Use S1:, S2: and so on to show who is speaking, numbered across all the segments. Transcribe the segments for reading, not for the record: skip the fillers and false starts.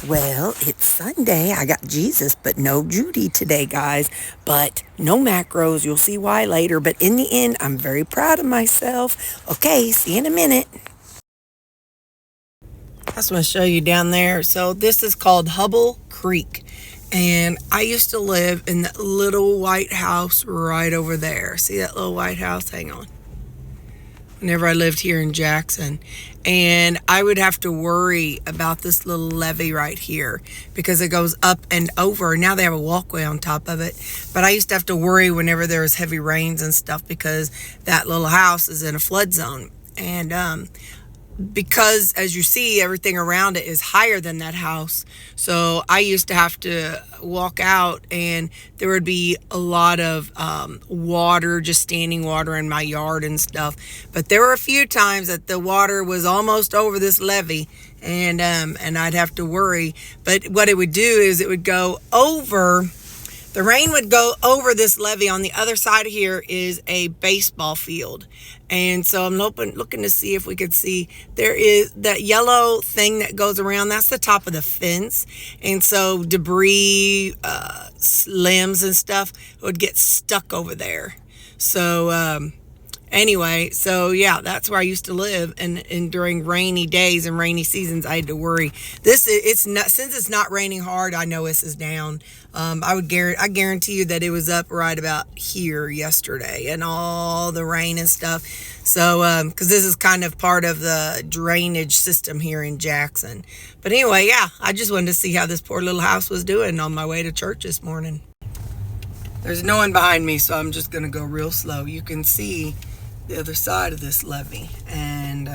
S1: Well, it's Sunday. I got Jesus, but no Judy today, guys. But no macros. You'll see why later. But in the end, I'm very proud of myself. Okay, see you in a minute. I just want to show you down there. So this is called Hubble Creek. And I used to live in that little white house right over there. See that little white house? Hang on. Whenever I lived here in Jackson, and I would have to worry about this little levee right here because it goes up and over. Now they have a walkway on top of it, but I used to have to worry whenever there was heavy rains and stuff because that little house is in a flood zone. And because, as you see, everything around it is higher than that house. So I used to have to walk out and there would be a lot of water, just standing water in my yard and stuff. But there were a few times that the water was almost over this levee, and I'd have to worry. But what it would do is it would go over. The rain would go over this levee. On the other side of here is a baseball field. And so I'm looking to see if we could see, there is that yellow thing that goes around. That's the top of the fence. And so debris, limbs and stuff would get stuck over there. So anyway, so yeah, that's where I used to live. And during rainy days and rainy seasons, I had to worry. Since it's not raining hard, I know this is down. I guarantee you that it was up right about here yesterday and all the rain and stuff. So, because this is kind of part of the drainage system here in Jackson. But anyway, yeah, I just wanted to see how this poor little house was doing on my way to church this morning. There's no one behind me, so I'm just going to go real slow. You can see the other side of this levee. And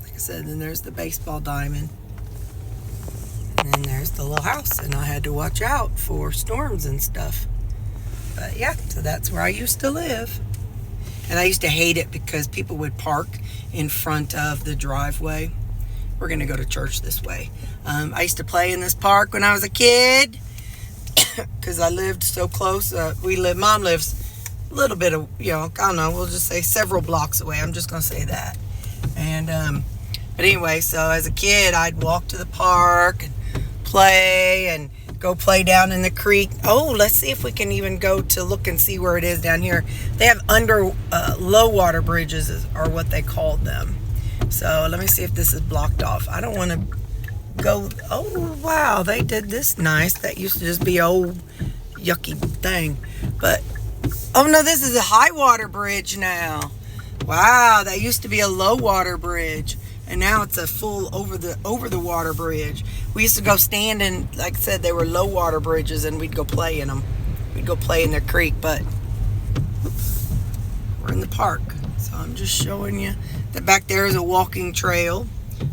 S1: like I said, then there's the baseball diamond. And then there's the little house, and I had to watch out for storms and stuff. But yeah, so that's where I used to live. And I used to hate it because people would park in front of the driveway. We're going to go to church this way. I used to play in this park when I was a kid because I lived so close. Mom lives a little bit of, I don't know, we'll just say several blocks away. I'm just going to say that. And, but anyway, so as a kid, I'd walk to the park and play and go play down in the creek. Oh, let's see if we can even go to look and see where it is down here. They have low water bridges are what they called them. So let me see if this is blocked off. I don't want to go. Oh, wow, they did this nice. That used to just be old yucky thing. But, oh no, this is a high water bridge now. Wow, that used to be a low water bridge. And now it's a full over the water bridge. We used to go stand in, like I said, they were low water bridges, and we'd go play in them. We'd go play in the creek, but we're in the park. So I'm just showing you that back there is a walking trail.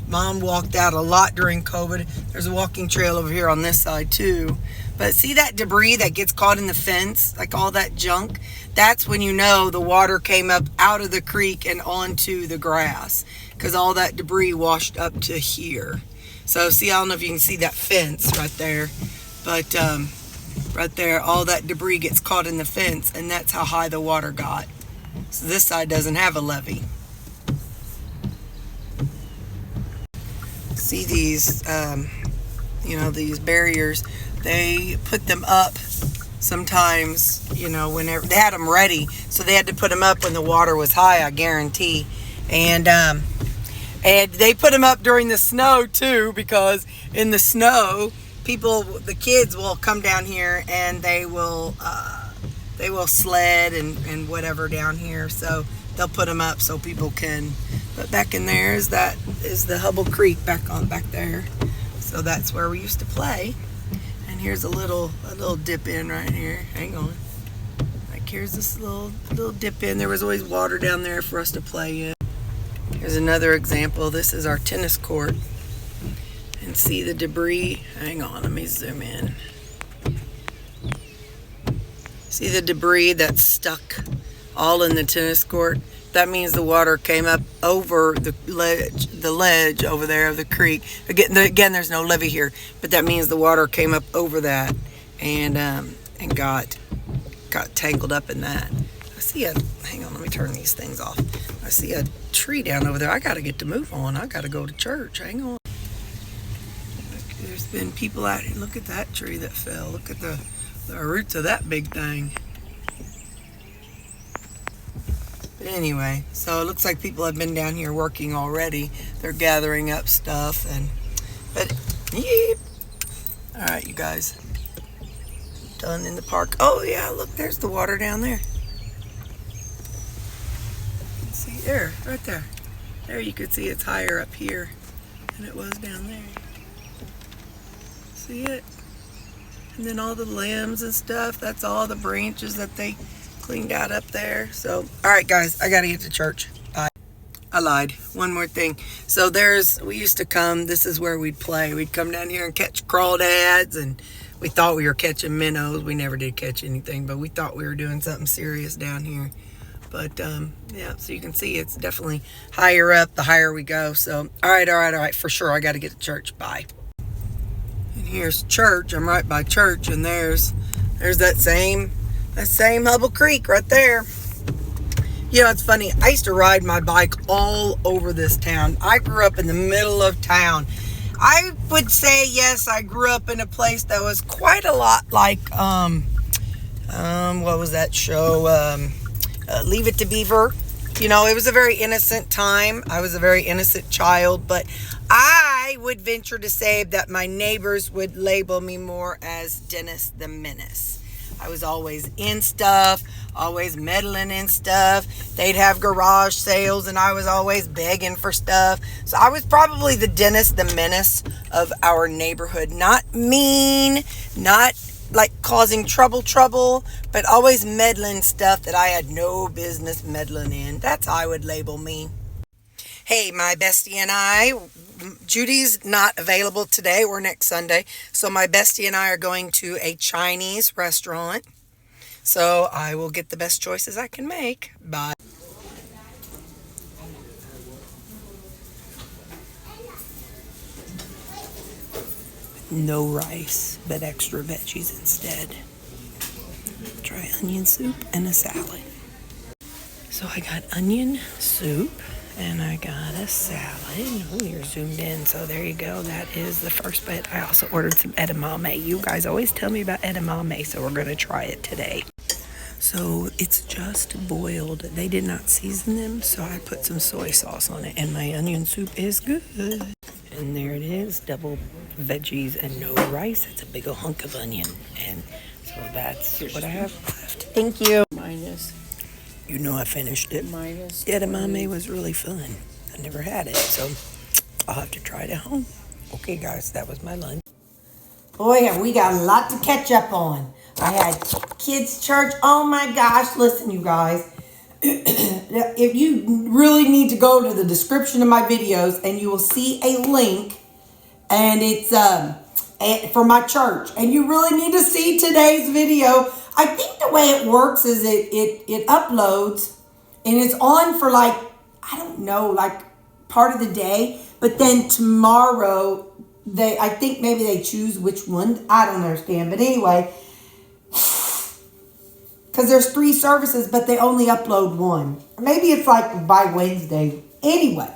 S1: Mom walked out a lot during COVID. There's a walking trail over here on this side too. But see that debris that gets caught in the fence, like all that junk? That's when you know the water came up out of the creek and onto the grass, because all that debris washed up to here. So see, I don't know if you can see that fence right there, but right there, all that debris gets caught in the fence, and that's how high the water got. So this side doesn't have a levee. See these, these barriers, they put them up sometimes, whenever they had them ready. So they had to put them up when the water was high, I guarantee. And they put them up during the snow too, because in the snow, the kids will come down here and they will sled and whatever down here. So they'll put them up so people can. But back in there is the Hubble Creek back there. So that's where we used to play. And here's a little dip in right here. Hang on. Like here's this little dip in. There was always water down there for us to play in. Here's another example. This is our tennis court. And see the debris. Hang on, let me zoom in. See the debris that's stuck all in the tennis court? That means the water came up over the ledge over there of the creek. Again, there's no levee here, but that means the water came up over that and got tangled up in that. I see hang on, let me turn these things off. I see a tree down over there. I got to get to move on. I got to go to church. Hang on. There's been people out here. Look at that tree that fell. Look at the roots of that big thing. But anyway, so it looks like people have been down here working already. They're gathering up stuff but yep. All right, you guys. Done in the park. Oh yeah, look, there's the water down there. See there, right there. There you could see it's higher up here than it was down there. See it? And then all the limbs and stuff, that's all the branches that they cleaned out up there. So, all right, guys, I got to get to church. Bye. I lied. One more thing. So we used to come, this is where we'd play. We'd come down here and catch crawdads, and we thought we were catching minnows. We never did catch anything, but we thought we were doing something serious down here. But, yeah, so you can see it's definitely higher up the higher we go. So, all right, for sure, I got to get to church. Bye. And here's church. I'm right by church, and there's that same Hubble Creek right there. You know, it's funny. I used to ride my bike all over this town. I grew up in the middle of town. I would say, yes, I grew up in a place that was quite a lot like, what was that show? Leave It to Beaver. You know, it was a very innocent time. I was a very innocent child, but I would venture to say that my neighbors would label me more as Dennis the Menace. I was always in stuff, always meddling in stuff. They'd have garage sales and I was always begging for stuff. So I was probably the Dennis the Menace of our neighborhood. Not mean, not like causing trouble, but always meddling stuff that I had no business meddling in. That's how I would label me. Hey, my bestie and I, Judy's not available today or next Sunday, so my bestie and I are going to a Chinese restaurant. So I will get the best choices I can make. Bye. No rice, but extra veggies instead. Try onion soup and a salad. So I got onion soup and I got a salad. Oh, you're zoomed in, so there you go. That is the first bit. I also ordered some edamame. You guys always tell me about edamame, so we're going to try it today. So it's just boiled. They did not season them, so I put some soy sauce on it, and my onion soup is good. And there it is, double veggies and no rice. It's a big old hunk of onion. And so that's what I have left. Thank you.
S2: Minus.
S1: You know I finished it.
S2: Minus.
S1: Edamame was really fun. I never had it, so I'll have to try it at home. Okay, guys, that was my lunch. Boy, have we got a lot to catch up on. I had kids' church. Oh my gosh, listen, you guys. If you really need to go to the description of my videos, and you will see a link, and it's for my church, and you really need to see today's video. I think the way it works is it uploads, and it's on for like, I don't know, like part of the day, but then tomorrow I think maybe they choose which one. I don't understand, but anyway, because there's 3 services, but they only upload 1. Maybe it's like by Wednesday. Anyway,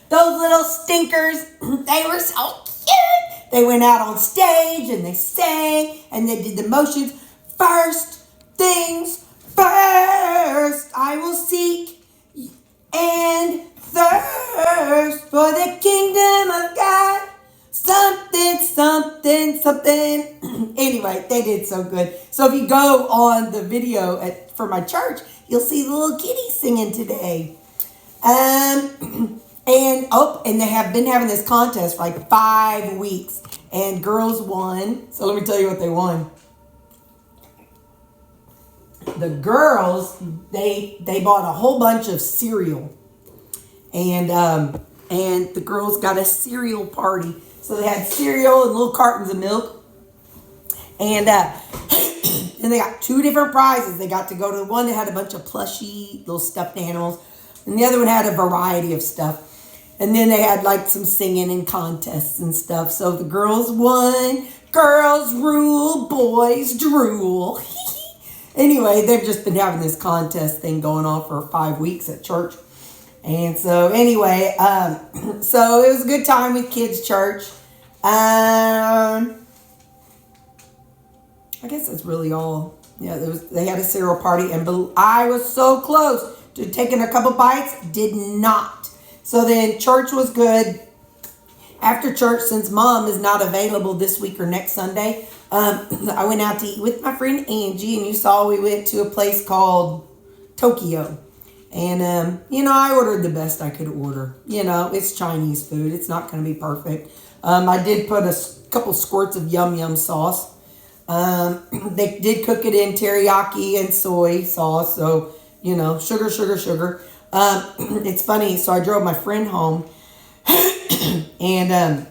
S1: those little stinkers, they were so cute. They went out on stage and they sang and they did the motions. First things first, I will seek and thirst for the kingdom of God. Something, something, something. Anyway, they did so good. So if you go on the video for my church, you'll see the little kitties singing today. And they have been having this contest for like 5 weeks. And girls won. So let me tell you what they won. The girls, they bought a whole bunch of cereal. And the girls got a cereal party. So they had cereal and little cartons of milk. And and they got 2 different prizes. They got to go to the one that had a bunch of plushy little stuffed animals. And the other one had a variety of stuff. And then they had like some singing and contests and stuff. So the girls won. Girls rule, boys drool. Anyway, they've just been having this contest thing going on for 5 weeks at church. And so anyway, so it was a good time with kids' church. I guess that's really all. Yeah, they had a cereal party, and I was so close to taking a couple bites, did not. So then church was good. After church, since Mom is not available this week or next Sunday, I went out to eat with my friend Angie, and you saw we went to a place called Tokyo. And, I ordered the best I could order. It's Chinese food. It's not going to be perfect. I did put a couple squirts of yum yum sauce. They did cook it in teriyaki and soy sauce. So, sugar. It's funny. So I drove my friend home. And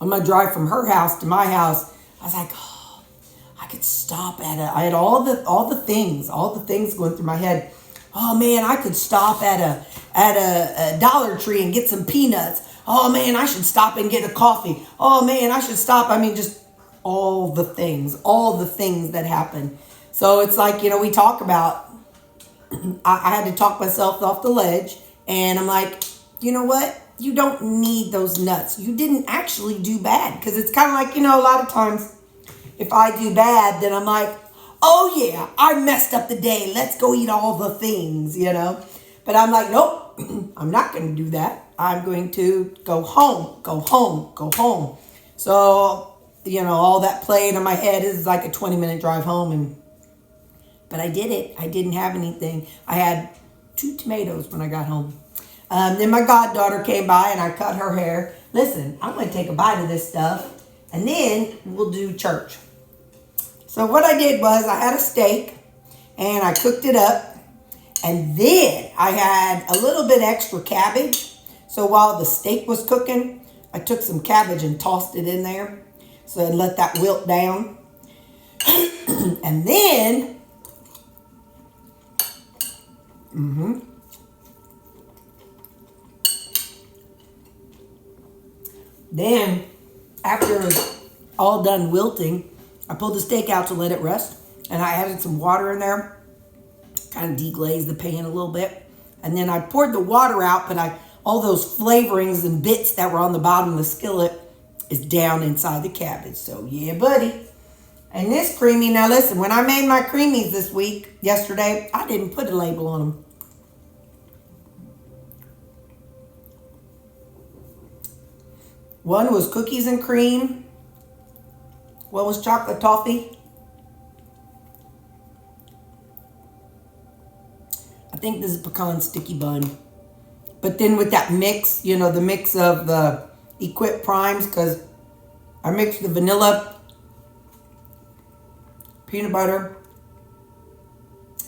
S1: on my drive from her house to my house, I was like, oh, I could stop I had all the things going through my head. Oh man, I could stop at a Dollar Tree and get some peanuts. Oh man, I should stop and get a coffee. Oh man, I should stop. I mean, just all the things that happen. So it's like, we talk about, I had to talk myself off the ledge, and I'm like, you know what? You don't need those nuts. You didn't actually do bad. Because it's kind of like, a lot of times if I do bad, then I'm like, oh yeah, I messed up the day. Let's go eat all the things, But I'm like, nope, I'm not going to do that. I'm going to go home. So, all that playing in my head is like a 20-minute drive home. But I did it. I didn't have anything. I had 2 tomatoes when I got home. Then my goddaughter came by and I cut her hair. Listen, I'm going to take a bite of this stuff and then we'll do church. So what I did was I had a steak and I cooked it up, and then I had a little bit extra cabbage. So while the steak was cooking, I took some cabbage and tossed it in there. So I let that wilt down. And then, Then, after it was all done wilting, I pulled the steak out to let it rest, and I added some water in there, kind of deglazed the pan a little bit, and then I poured the water out, but all those flavorings and bits that were on the bottom of the skillet is down inside the cabbage. So yeah, buddy. And this creamy, now listen, when I made my creamies yesterday, I didn't put a label on them. One was cookies and cream. One was chocolate toffee. I think this is pecan sticky bun. But then with that mix, the mix of the Equip Primes, because I mixed the vanilla, peanut butter,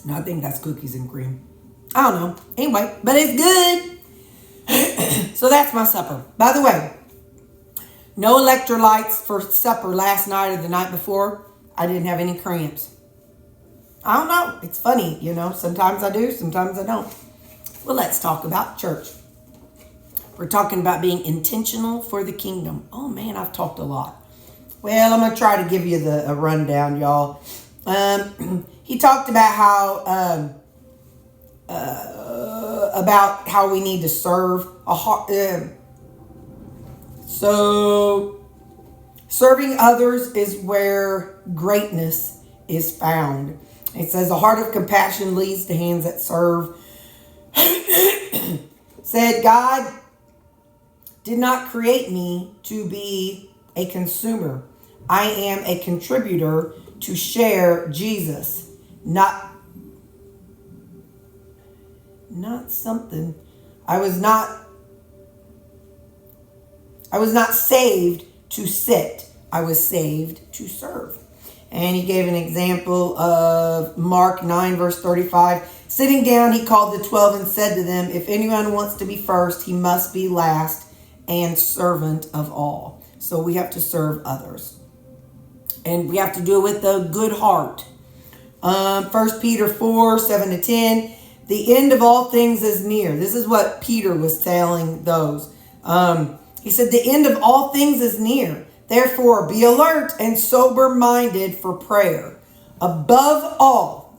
S1: and I think that's cookies and cream. I don't know. Anyway, but it's good. So that's my supper. By the way, no electrolytes for supper last night or the night before. I didn't have any cramps. I don't know. It's funny, Sometimes I do, sometimes I don't. Well, let's talk about church. We're talking about being intentional for the kingdom. Oh, man, I've talked a lot. Well, I'm going to try to give you a rundown, y'all. He talked about how we need to serve So, serving others is where greatness is found. It says, a heart of compassion leads to hands that serve. Said, God did not create me to be a consumer. I am a contributor to share Jesus. Not something. I was not saved to sit. I was saved to serve. And he gave an example of Mark 9, verse 35. Sitting down, he called the 12 and said to them, if anyone wants to be first, he must be last and servant of all. So we have to serve others. And we have to do it with a good heart. 1 Peter 4, 7 to 10. The end of all things is near. This is what Peter was telling those. He said, the end of all things is near. Therefore, be alert and sober-minded for prayer. Above all,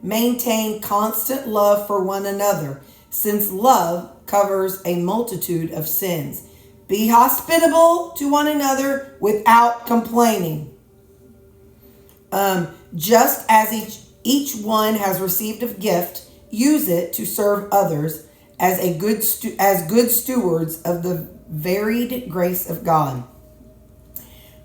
S1: maintain constant love for one another, since love covers a multitude of sins. Be hospitable to one another without complaining. Just as each one has received a gift, use it to serve others as good stewards of the varied grace of God.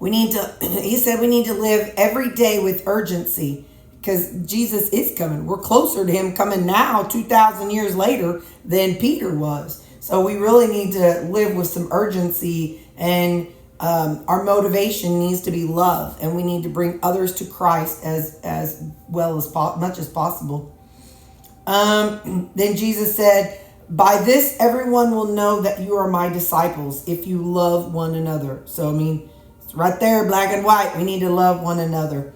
S1: He said we need to live every day with urgency because Jesus is coming. We're closer to him coming now 2,000 years later than Peter was. So we really need to live with some urgency, and our motivation needs to be love, and we need to bring others to Christ as well as much as possible. Then Jesus said, by this everyone will know that you are my disciples if you love one another. So it's right there, black and white. We need to love one another.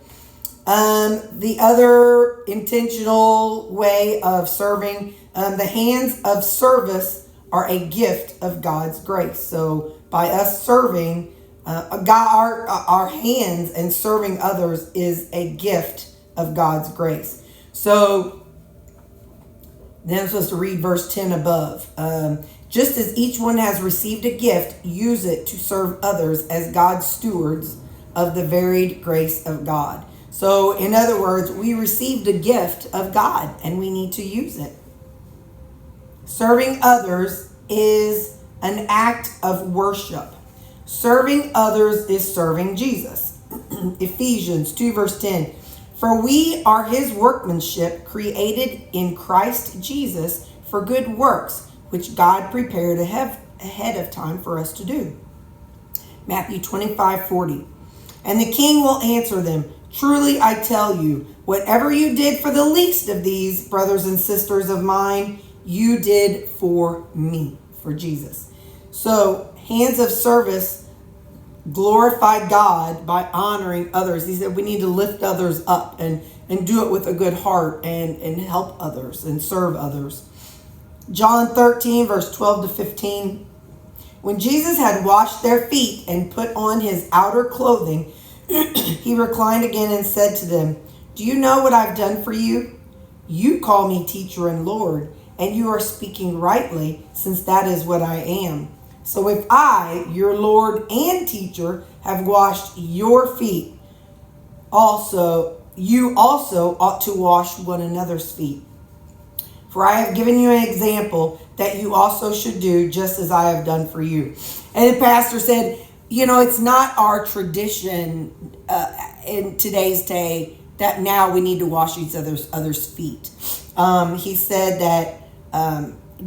S1: The other intentional way of serving, the hands of service are a gift of God's grace. So by us serving, our hands and serving others is a gift of God's grace. So then I'm supposed to read verse 10 above. Just as each one has received a gift, use it to serve others as God's stewards of the varied grace of God. So in other words, we received a gift of God and we need to use it. Serving others is an act of worship. Serving others is serving Jesus. Ephesians 2 verse 10. For we are his workmanship, created in Christ Jesus for good works, which God prepared ahead of time for us to do. Matthew 25:40. And the king will answer them, truly I tell you, whatever you did for the least of these brothers and sisters of mine, you did for me, for Jesus. So hands of service glorify God by honoring others. He said we need to lift others up and do it with a good heart and help others and serve others. John 13 verse 12 to 15. When Jesus had washed their feet and put on his outer clothing, he reclined again and said to them, do you know what I've done for you? You call me teacher and Lord, and you are speaking rightly, since that is what I am. So if I, your Lord and teacher, have washed your feet, you also ought to wash one another's feet. For I have given you an example that you also should do just as I have done for you. And the pastor said, it's not our tradition in today's day that now we need to wash each other's feet. He said that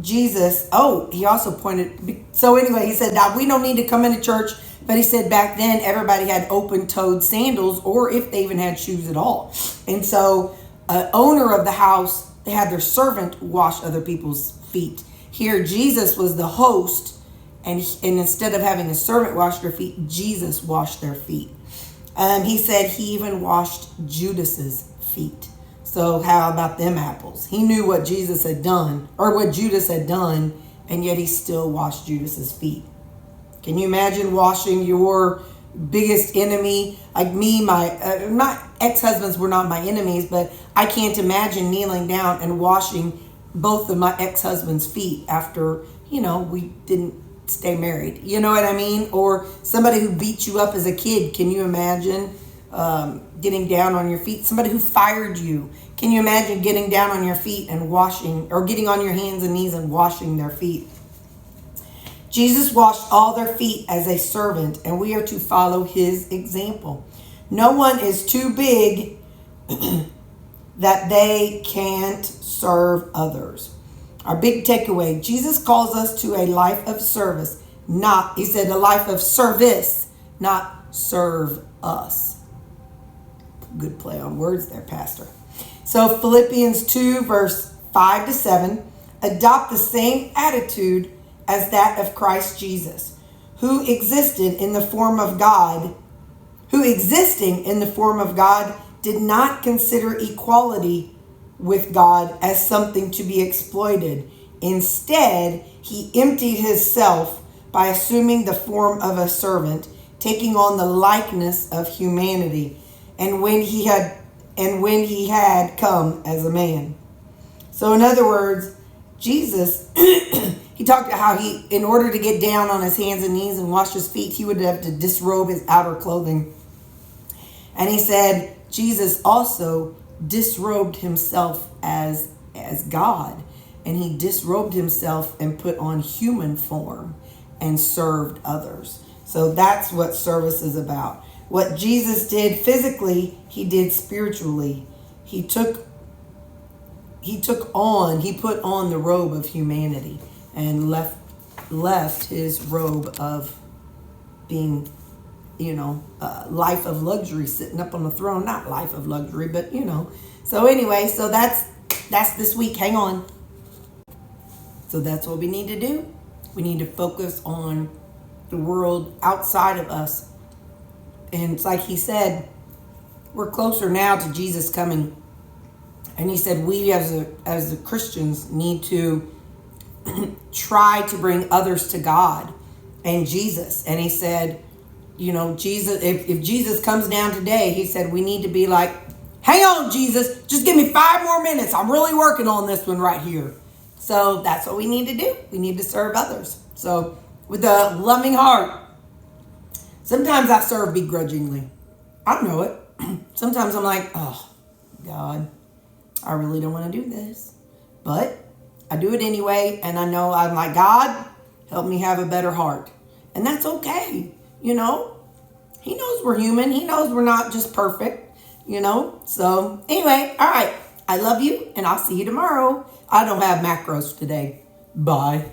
S1: Jesus, he also pointed, so anyway, he said, now we don't need to come into church, but he said back then everybody had open-toed sandals, or if they even had shoes at all. And so owner of the house, they had their servant wash other people's feet. Here, Jesus was the host, and instead of having a servant wash their feet, Jesus washed their feet. He said he even washed Judas's feet. So how about them apples? He knew what Jesus had done, or what Judas had done, and yet he still washed Judas's feet. Can you imagine washing your biggest enemy? Like me, my ex-husbands were not my enemies, but I can't imagine kneeling down and washing both of my ex-husband's feet after, we didn't stay married. You know what I mean? Or somebody who beat you up as a kid. Can you imagine getting down on your feet? Somebody who fired you. Can you imagine getting down on your feet and washing, or getting on your hands and knees and washing their feet? Jesus washed all their feet as a servant, and we are to follow his example. No one is too big that they can't serve others. Our big takeaway, Jesus calls us to a life of service, he said a life of service, not serve us. Good play on words there, Pastor. So Philippians 2 verse 5 to 7, adopt the same attitude as that of Christ Jesus, who existing in the form of God, did not consider equality with God as something to be exploited. Instead, he emptied himself by assuming the form of a servant, taking on the likeness of humanity, and when he had come as a man. So in other words, Jesus, He talked about how he, in order to get down on his hands and knees and wash his feet, he would have to disrobe his outer clothing. And he said Jesus also disrobed himself as God. And he disrobed himself and put on human form and served others. So that's what service is about. What Jesus did physically, he did spiritually. He put on the robe of humanity and left his robe of being, life of luxury, sitting up on the throne. Not life of luxury, but So anyway, so that's this week. Hang on. So that's what we need to do. We need to focus on the world outside of us. And it's like he said, we're closer now to Jesus coming. And he said we as the Christians need to try to bring others to God and Jesus. And he said, Jesus, if Jesus comes down today, he said we need to be like, hang on, Jesus, just give me 5 more minutes. I'm really working on this one right here. So that's what we need to do. We need to serve others. So with a loving heart. Sometimes I serve begrudgingly. I know it. Sometimes I'm like, oh, God, I really don't want to do this. But I do it anyway. And I know I'm like, God, help me have a better heart. And that's okay. He knows we're human. He knows we're not just perfect, So anyway, all right. I love you and I'll see you tomorrow. I don't have macros today. Bye.